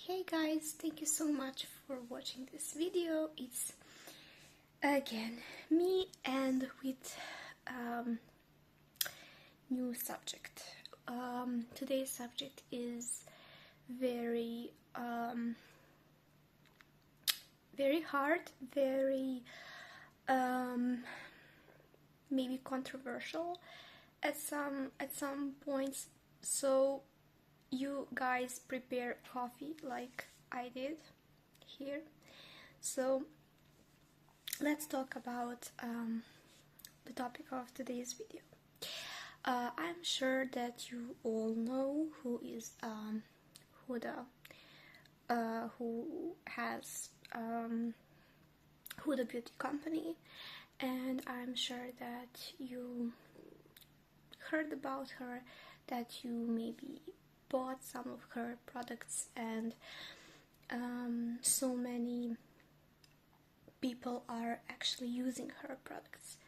Hey guys, thank you so much for watching this video. It's again me and with new subject. Today's subject is very hard, very maybe controversial at some points. So you guys prepare coffee like I did here. So let's talk about the topic of today's video. I'm sure that you all know who is Huda, who has Huda Beauty company, and I'm sure that you heard about her, that you maybe bought some of her products, and so many people are actually using her products.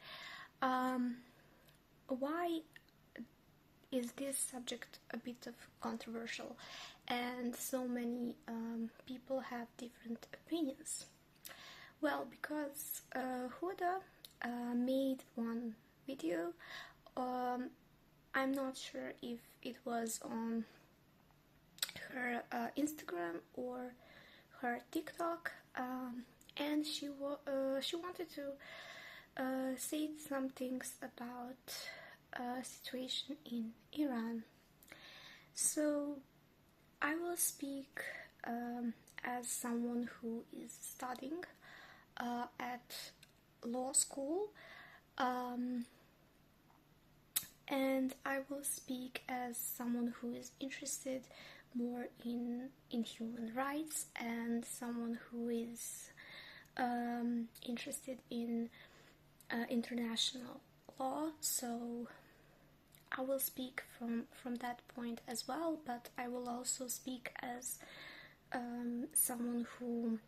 Why is this subject a bit of controversial and so many people have different opinions? Well, because Huda made one video. I'm not sure if it was on her Instagram or her TikTok, and she wanted to say some things about situation in Iran. So I will speak as someone who is studying at law school, and I will speak as someone who is interested more in human rights and someone who is interested in international law. So I will speak from that point as well, but I will also speak as someone who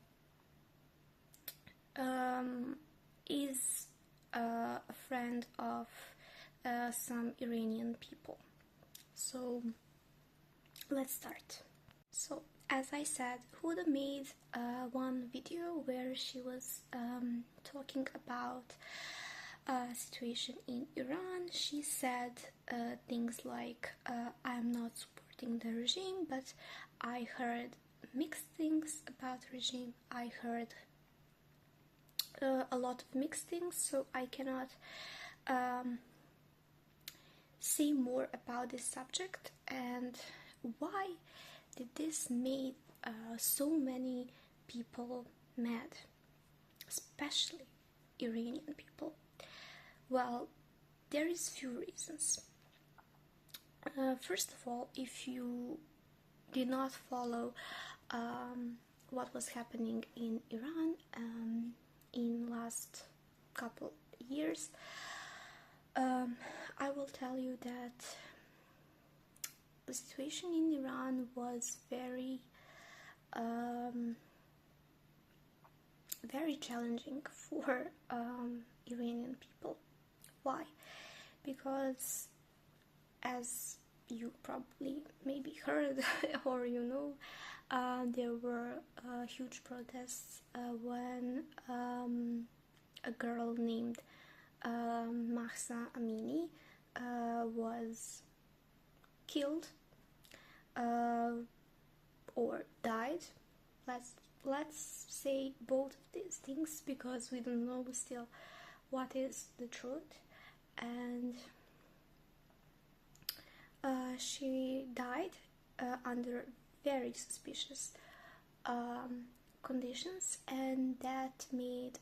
is a friend of some Iranian people. So let's start. So as I said, Huda made one video where she was talking about situation in Iran. She said things like, I'm not supporting the regime, but I heard mixed things about the regime. I heard a lot of mixed things, so I cannot say more about this subject. And why did this make so many people mad, especially Iranian people? Well, there is few reasons. First of all, if you did not follow what was happening in Iran in last couple years, I will tell you that the situation in Iran was very challenging for Iranian people. Why? Because, as you probably maybe heard or you know, there were huge protests when a girl named Mahsa Amini was killed or died. Let's say both of these things, because we don't know still what is the truth. And she died under very suspicious conditions, and that made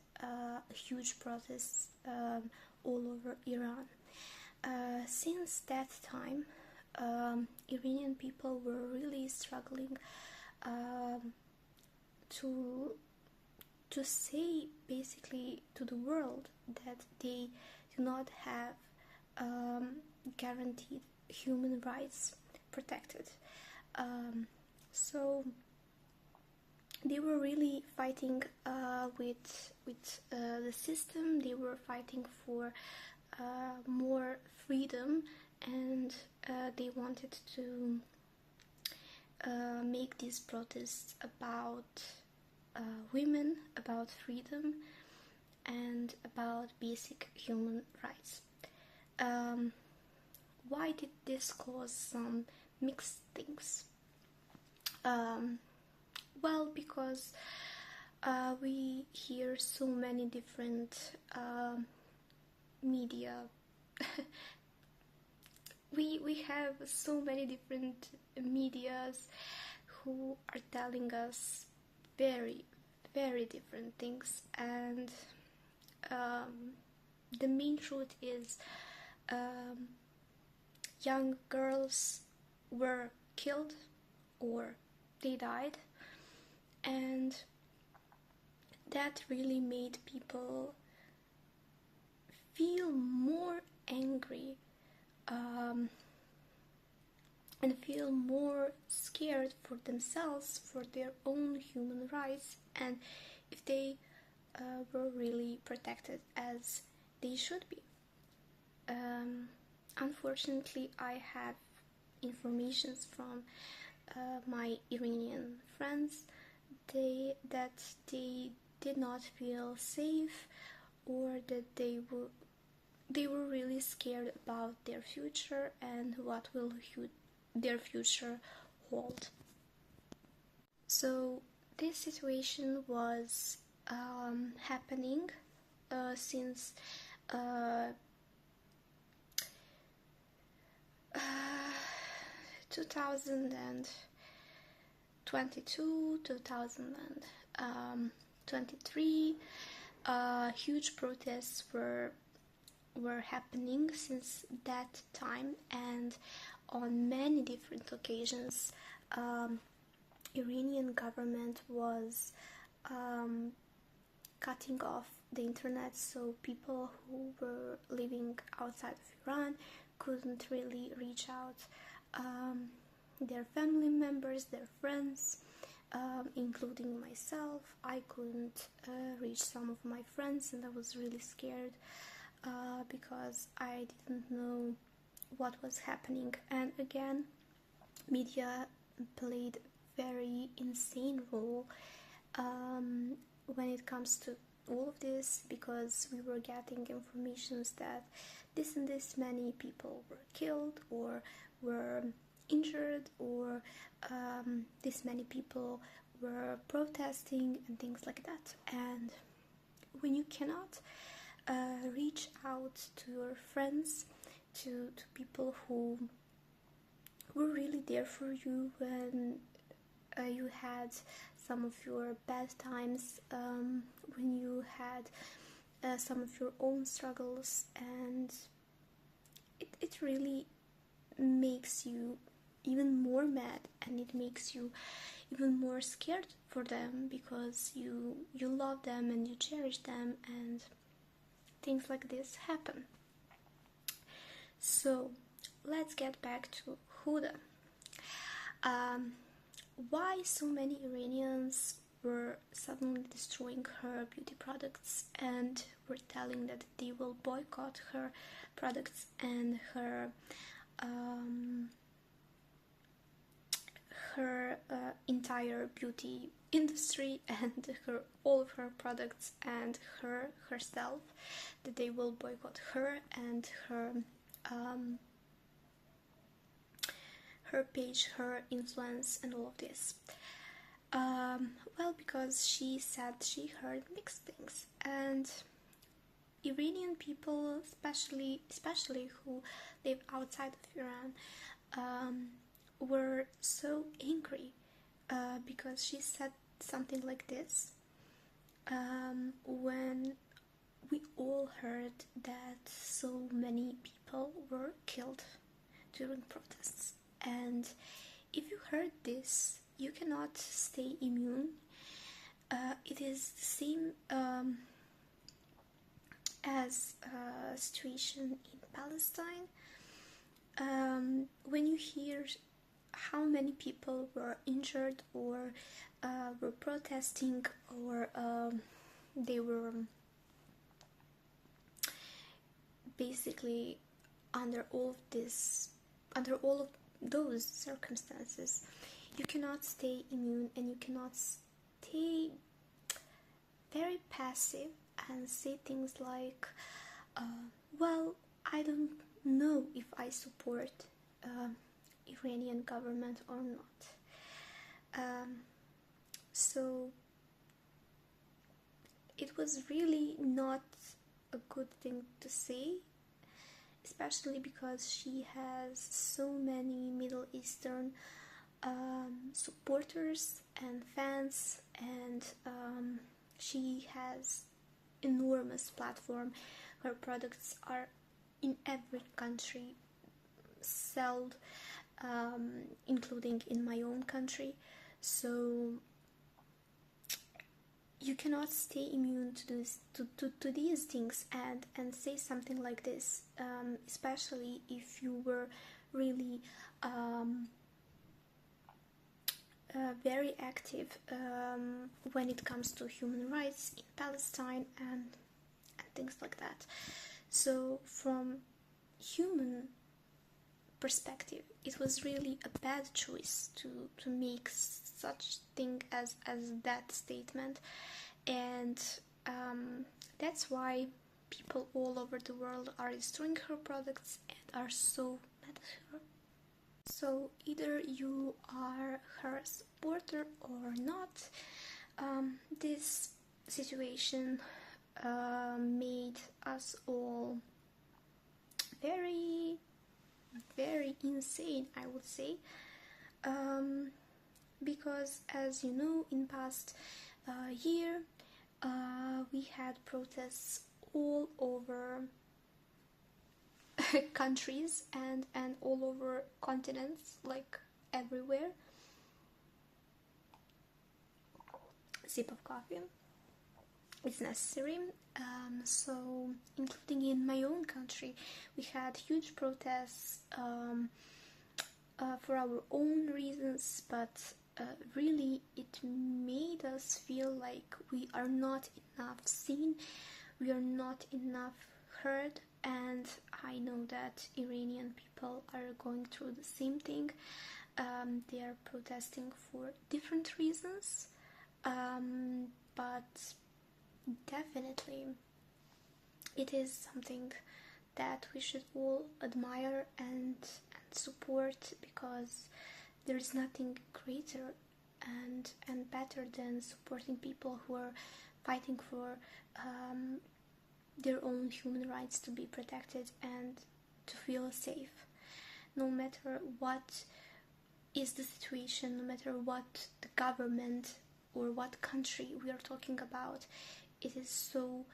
huge protests all over Iran. Since that time, Iranian people were really struggling to say basically to the world that they do not have guaranteed human rights protected. So they were really fighting with the system. They were fighting for more freedom, and they wanted to make these protests about women, about freedom, and about basic human rights. Why did this cause some mixed things? Well, because we hear so many different media. we have so many different medias who are telling us very, very different things, and the main truth is young girls were killed or they died, and that really made people feel more angry and feel more scared for themselves, for their own human rights, and if they were really protected as they should be. Unfortunately, I have informations from my Iranian friends that they did not feel safe, or that they were really scared about their future and what will their future hold. So this situation was happening since 2022, 2023. Huge protests were happening since that time, and on many different occasions Iranian government was cutting off the internet, so people who were living outside of Iran couldn't really reach out their family members, their friends, including myself. I couldn't reach some of my friends, and I was really scared because I didn't know what was happening. And again, media played very insane role when it comes to all of this, because we were getting informations that this and this many people were killed or were injured, or this many people were protesting and things like that. And when you cannot reach out to your friends, to people who were really there for you when you had some of your bad times, when you had some of your own struggles, and it really makes you even more mad, and it makes you even more scared for them, because you love them and you cherish them, and things like this happen. So let's get back to Huda. Why so many Iranians were suddenly destroying her beauty products and were telling that they will boycott her products and her entire beauty industry and all of her products and herself, that they will boycott her and her page, her influence, and all of this. Well, because she said she heard mixed things, and Iranian people, especially who live outside of Iran, were so angry because she said something like this when we all heard that so many people were killed during protests. And if you heard this, you cannot stay immune. It is the same as a situation in Palestine. When you hear how many people were injured or were protesting, or they were basically under all of those circumstances, you cannot stay immune, and you cannot stay very passive and say things like, well, I don't know if I support Iranian government or not. So it was really not a good thing to say, especially because she has so many Middle Eastern supporters and fans, and she has enormous platform. Her products are in every country sold, including in my own country. So you cannot stay immune to this, to these things, and say something like this, especially if you were really very active when it comes to human rights in Palestine and things like that. So from human perspective, it was really a bad choice to make such thing as that statement, and that's why people all over the world are destroying her products and are so mad at her. So either you are her supporter or not, this situation made us all very, very insane, I would say, because as you know, in past year we had protests all over countries and all over continents, like everywhere. Sip of coffee, it's necessary. So including in my own country, we had huge protests for our own reasons, but really it made us feel like we are not enough seen, we are not enough heard. And I know that Iranian people are going through the same thing. They are protesting for different reasons, but definitely it is something that we should all admire and support, because there is nothing greater and better than supporting people who are fighting for their own human rights to be protected and to feel safe, no matter what is the situation, no matter what the government or what country we are talking about. It is so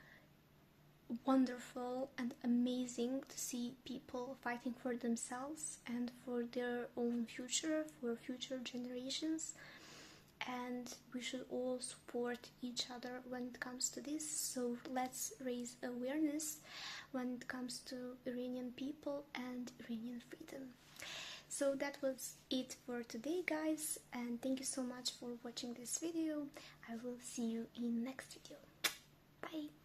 wonderful and amazing to see people fighting for themselves and for their own future, for future generations. And we should all support each other when it comes to this. So let's raise awareness when it comes to Iranian people and Iranian freedom. So that was it for today, guys, and thank you so much for watching this video. I will see you in next video. Bye.